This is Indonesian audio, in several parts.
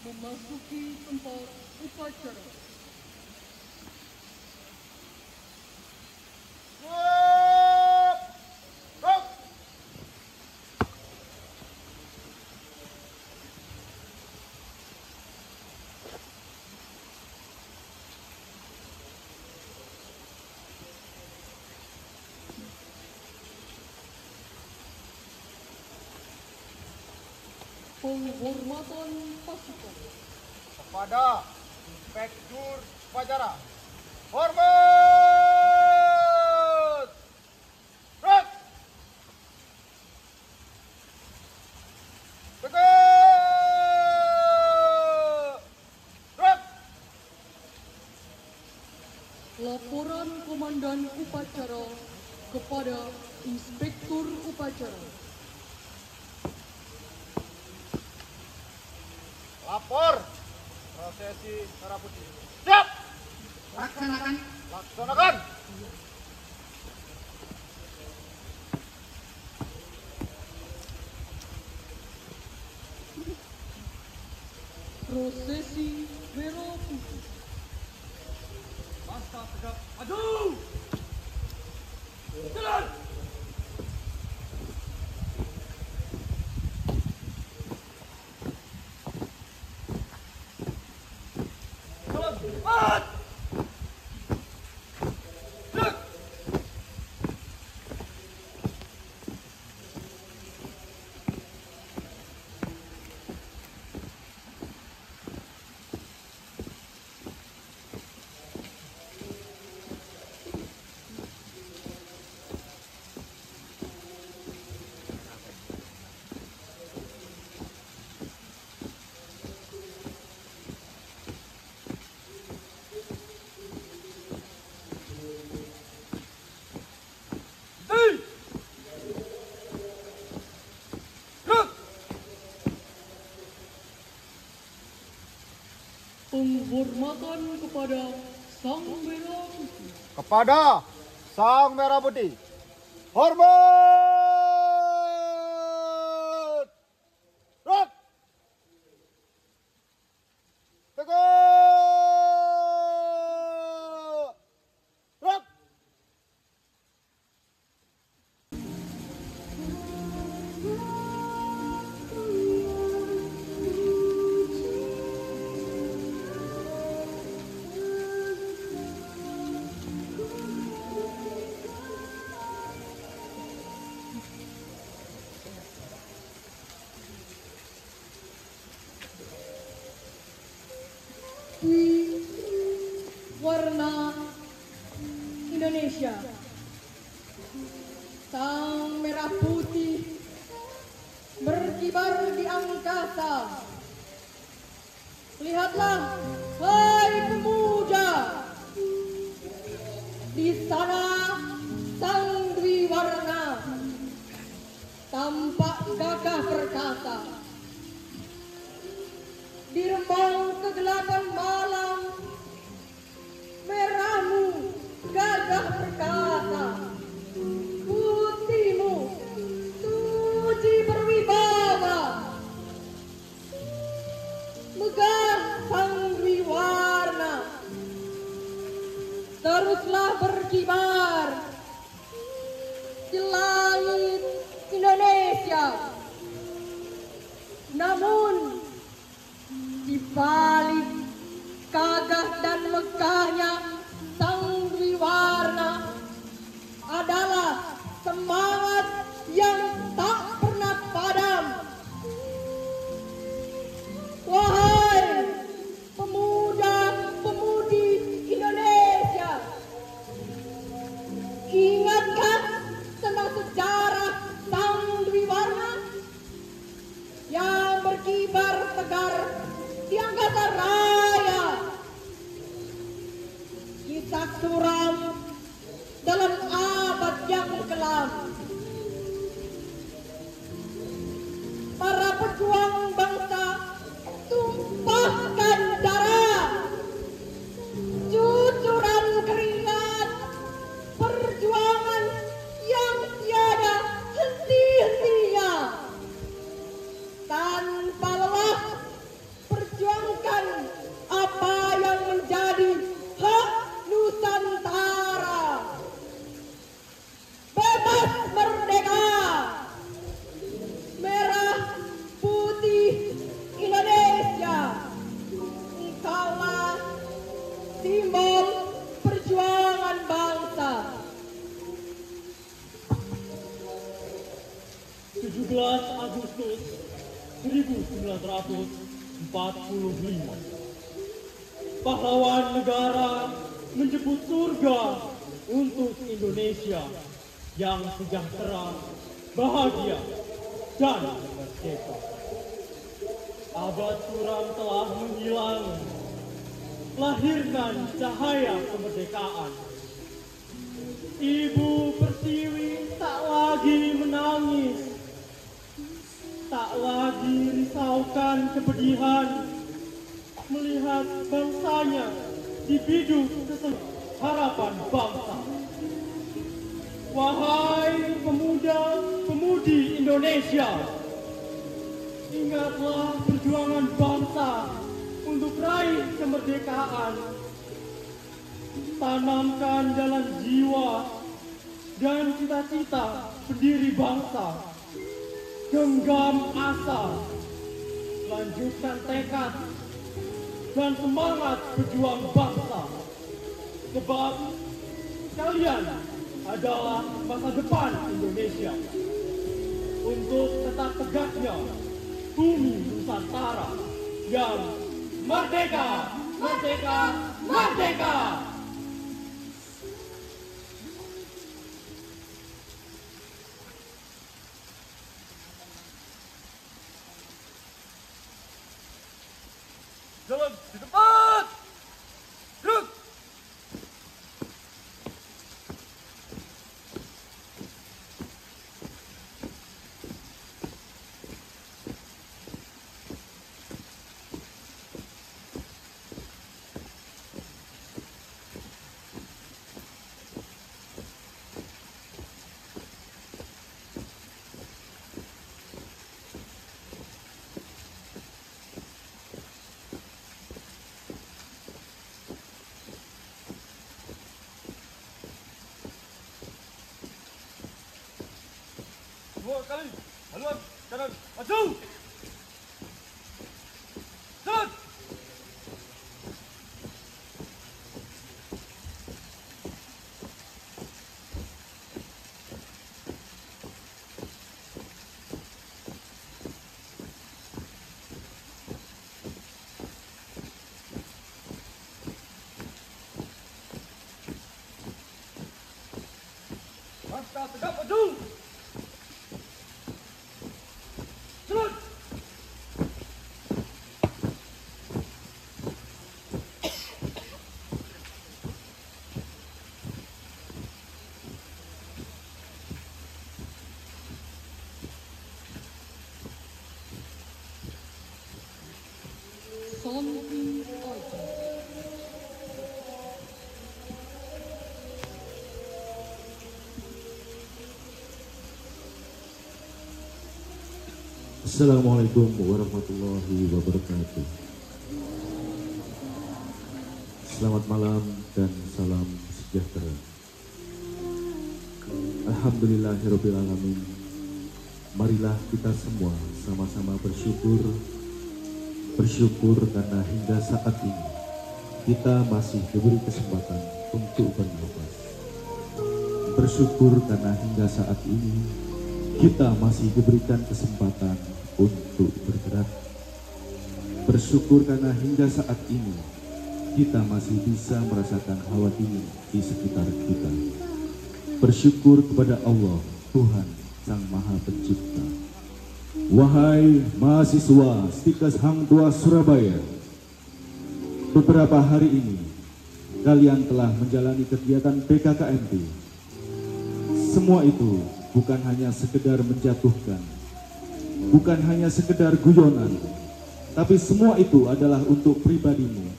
memasuki tempat upacara. Penghormatan pasukan kepada Inspektur Upacara. Hormat! Rak! Tegak! Rak! Laporan Komandan Upacara kepada Inspektur Upacara. Lapor prosesi merah putih. Siap! Laksanakan. Laksanakan! Prosesi merah putih. Masa tegap maju! Jalan! Jalan! Cepat! Jalan! Hey! Gerak! Penghormatan kepada Sang Merah Putih. Kepada Sang Merah Putih. Hormat! Rak! Tegak! Rak! Warna Indonesia. Sang merah putih berkibar di angkasa. Lihatlah, hai pemuda, di sana sang Dwi Warna tampak gagah perkasa. Di rembang kegelapan malam, merahmu gagah perkasa, putihmu suci berwibawa, megah sang Dwi Warna, teruslah berkibar di langit Indonesia. Namun di balik gagah dan megahnya sang Dwi Warna adalah semangat yang tak pernah padam. Wahai pemuda-pemudi Indonesia, ingatkah tentang sejarah sang Dwi Warna yang berkibar tegar di angkasa raya, kisah suram dalam abad yang kelam. Para pejuang bangsa tumpahkan darah, cucuran keringat, perjuangan yang tiada henti-hentinya. Tanpa lelah, perjuangan 1945. Pahlawan negara menjemput surga untuk Indonesia yang sejahtera, bahagia, dan merdeka. Abad suram telah menghilang, lahirkan cahaya kemerdekaan. Ibu Pertiwi tak lagi menangis, tak lagi risaukan kepedihan melihat bangsanya dibiduk harapan bangsa. Wahai pemuda-pemudi Indonesia, ingatlah perjuangan bangsa untuk raih kemerdekaan. Tanamkan dalam jiwa dan cita-cita pendiri bangsa. Genggam asa, lanjutkan tekad dan semangat berjuang bangsa. Sebab kalian adalah masa depan Indonesia. Untuk tetap tegaknya bumi Nusantara yang merdeka, merdeka, merdeka. Jalan di tempat. Gerak. Dua kali, haluan kanan, maju. Jalan. Langkah tegap maju. Assalamualaikum warahmatullahi wabarakatuh. Selamat malam dan salam sejahtera. Alhamdulillahirabbil alamin. Marilah kita semua sama-sama bersyukur karena hingga saat ini kita masih diberi kesempatan untuk bernafas. Bersyukur karena hingga saat ini kita masih diberikan kesempatan untuk bergerak. Bersyukur karena hingga saat ini kita masih bisa merasakan hawa dingin di sekitar kita. Bersyukur kepada Allah, Tuhan Sang Maha Pencipta. Wahai mahasiswa Stikes Hang Tua Surabaya, beberapa hari ini kalian telah menjalani kegiatan PKKMB. Semua itu bukan hanya sekedar menjatuhkan, bukan hanya sekedar guyonan, tapi semua itu adalah untuk pribadimu.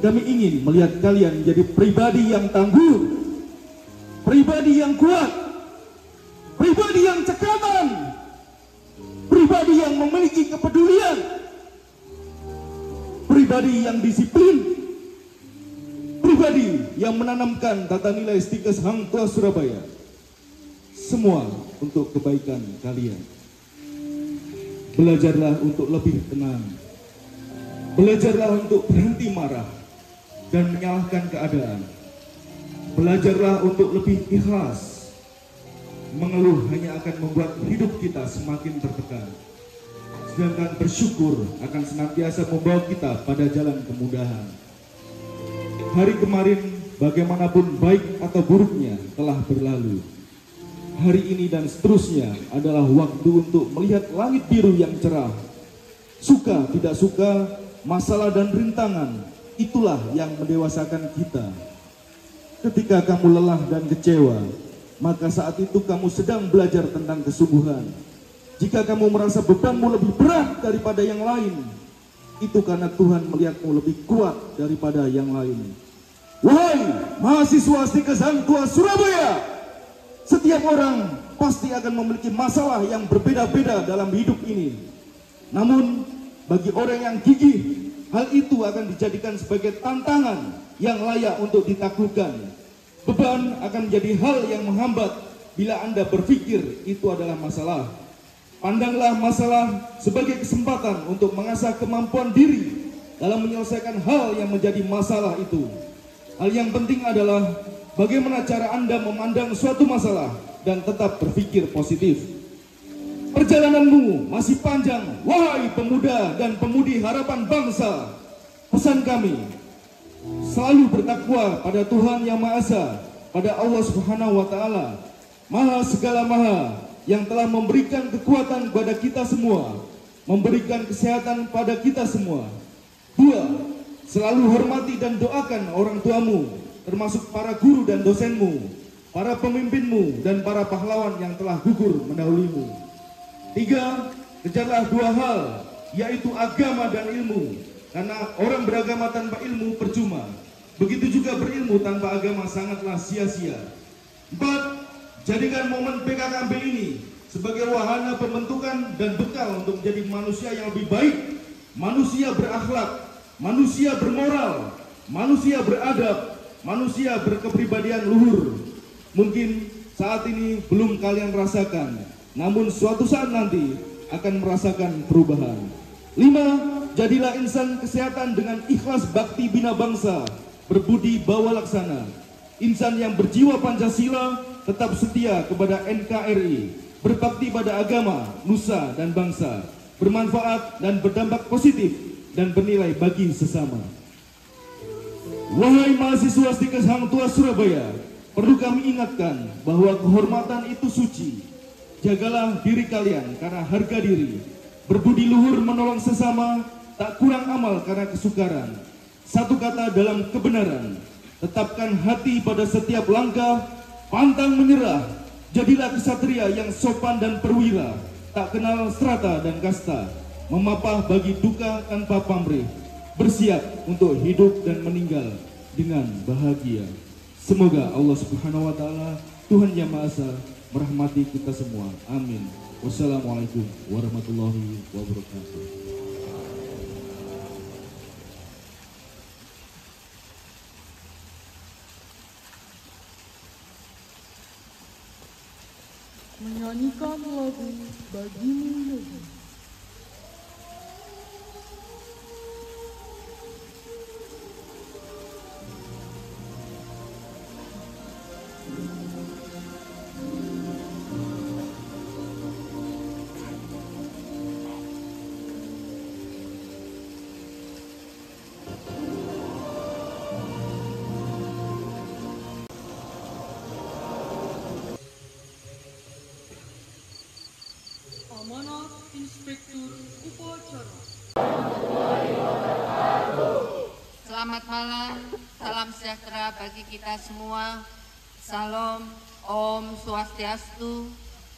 Kami ingin melihat kalian menjadi pribadi yang tangguh, pribadi yang kuat, pribadi yang cekatan, pribadi yang memiliki kepedulian, pribadi yang disiplin, pribadi yang menanamkan tata nilai Stikes Hang Tua Surabaya. Semua untuk kebaikan kalian. Belajarlah untuk lebih tenang. Belajarlah untuk berhenti marah dan menyalahkan keadaan. Belajarlah untuk lebih ikhlas. Mengeluh hanya akan membuat hidup kita semakin tertekan. sedangkan bersyukur akan senantiasa membawa kita pada jalan kemudahan. Hari kemarin bagaimanapun baik atau buruknya telah berlalu. Hari ini dan seterusnya adalah waktu untuk melihat langit biru yang cerah. Suka tidak suka, masalah dan rintangan, itulah yang mendewasakan kita. Ketika kamu lelah dan kecewa, maka saat itu kamu sedang belajar tentang kesungguhan. Jika kamu merasa bebanmu lebih berat daripada yang lain, itu karena Tuhan melihatmu lebih kuat daripada yang lain. Wahai mahasiswa Stikes Hang Tuah Surabaya, setiap orang pasti akan memiliki masalah yang berbeda-beda dalam hidup ini. Namun bagi orang yang gigih, hal itu akan dijadikan sebagai tantangan yang layak untuk ditaklukkan. Beban akan menjadi hal yang menghambat bila Anda berpikir itu adalah masalah. Pandanglah masalah sebagai kesempatan untuk mengasah kemampuan diri dalam menyelesaikan hal yang menjadi masalah itu. Hal yang penting adalah bagaimana cara Anda memandang suatu masalah dan tetap berpikir positif. Perjalananmu masih panjang, wahai pemuda dan pemudi harapan bangsa. Pesan kami, selalu bertakwa pada Tuhan Yang Maha Esa, pada Allah Subhanahu wa Ta'ala, Maha segala Maha, yang telah memberikan kekuatan kepada kita semua, memberikan kesehatan pada kita semua. 2. Selalu hormati dan doakan orang tuamu, termasuk para guru dan dosenmu, para pemimpinmu dan para pahlawan yang telah gugur mendahulumu. 3. Kejarlah 2 hal, yaitu agama dan ilmu, karena orang beragama tanpa ilmu percuma. Begitu juga berilmu tanpa agama sangatlah sia-sia. 4. Jadikan momen PKKMB ini sebagai wahana pembentukan dan bekal untuk menjadi manusia yang lebih baik, manusia berakhlak, manusia bermoral, manusia beradab, manusia berkepribadian luhur. Mungkin saat ini belum kalian rasakan, namun suatu saat nanti akan merasakan perubahan. 5. Jadilah insan kesehatan dengan ikhlas bakti bina bangsa, berbudi bawa laksana. Insan yang berjiwa Pancasila, tetap setia kepada NKRI, berbakti pada agama, nusa dan bangsa, bermanfaat dan berdampak positif dan bernilai bagi sesama. Wahai mahasiswa Stikes Hang Tuah Surabaya, perlu kami ingatkan bahwa kehormatan itu suci. Jagalah diri kalian karena harga diri. Berbudi luhur menolong sesama, tak kurang amal karena kesukaran. Satu kata dalam kebenaran, tetapkan hati pada setiap langkah, pantang menyerah. Jadilah kesatria yang sopan dan perwira, tak kenal strata dan kasta, memapah bagi duka tanpa pamrih, bersiap untuk hidup dan meninggal dengan bahagia. Semoga Allah Subhanahu wa Ta'ala, Tuhan Yang Maha Esa, merahmati kita semua. Amin. Wassalamualaikum warahmatullahi wabarakatuh. Menyanyikan lagu Bagimu Yogi. Amanat Inspektur Upacara. Selamat malam, salam sejahtera bagi kita semua. Salam, Om Swastiastu,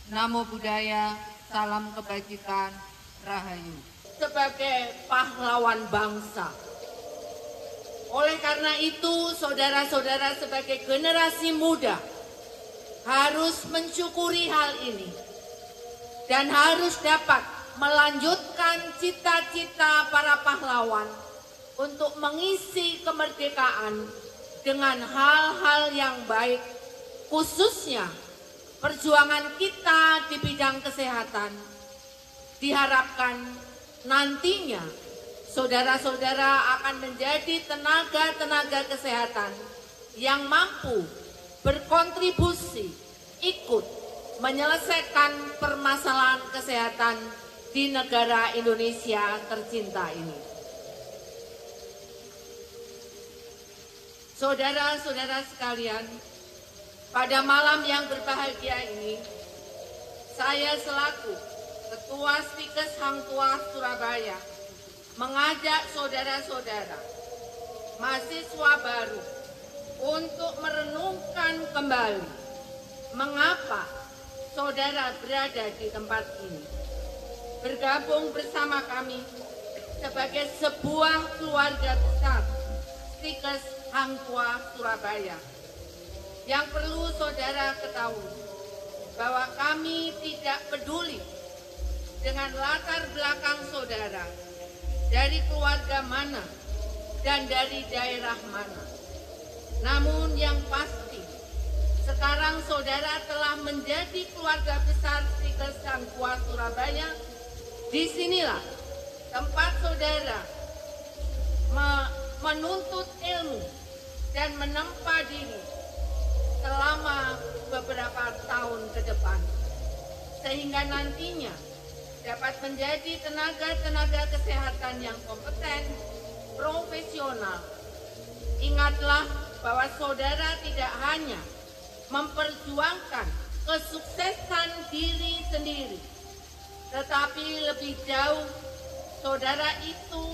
Namo Buddhaya, salam kebajikan, Rahayu. Sebagai pahlawan bangsa. Oleh karena itu, saudara-saudara sebagai generasi muda harus mensyukuri hal ini dan harus dapat melanjutkan cita-cita para pahlawan untuk mengisi kemerdekaan dengan hal-hal yang baik, khususnya perjuangan kita di bidang kesehatan. Diharapkan nantinya saudara-saudara akan menjadi tenaga-tenaga kesehatan yang mampu berkontribusi ikut menyelesaikan permasalahan kesehatan di negara Indonesia tercinta ini. Saudara-saudara sekalian, pada malam yang berbahagia ini, saya selaku Ketua Stikes Hang Tuah Surabaya mengajak saudara-saudara, mahasiswa baru untuk merenungkan kembali mengapa saudara berada di tempat ini. Bergabung bersama kami sebagai sebuah keluarga besar Stikes Hang Tuah Surabaya. Yang perlu saudara ketahui bahwa kami tidak peduli dengan latar belakang saudara, dari keluarga mana dan dari daerah mana. Namun yang pasti, sekarang saudara telah menjadi keluarga besar Stikes Hang Tuah Surabaya. Disinilah tempat saudara menuntut ilmu dan menempa diri selama beberapa tahun ke depan, sehingga nantinya dapat menjadi tenaga-tenaga kesehatan yang kompeten, profesional. Ingatlah bahwa saudara tidak hanya memperjuangkan kesuksesan diri sendiri, tetapi lebih jauh saudara itu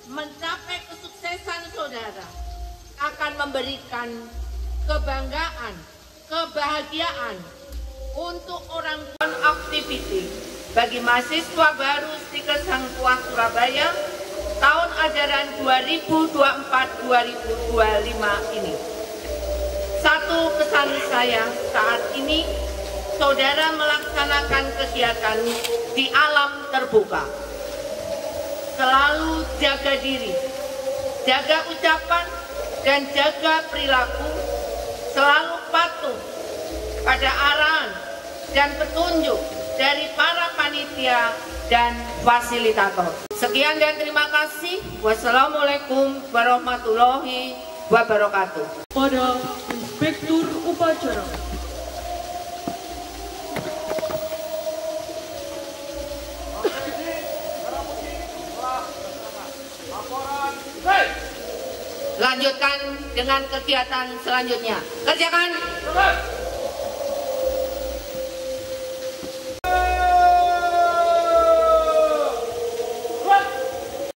mencapai kesuksesan saudara akan memberikan kebanggaan, kebahagiaan untuk orang activity bagi mahasiswa baru Stikes Hang Tuah Surabaya tahun ajaran 2024-2025 ini. Satu pesan saya saat ini, saudara melaksanakan kegiatan di alam terbuka. Selalu jaga diri, jaga ucapan, dan jaga perilaku, selalu patuh pada arahan dan petunjuk dari para panitia dan fasilitator. Sekian dan terima kasih. Wassalamualaikum warahmatullahi wabarakatuh. Pada Inspektur Upacara. Lanjutkan dengan kegiatan selanjutnya. Kerjakan.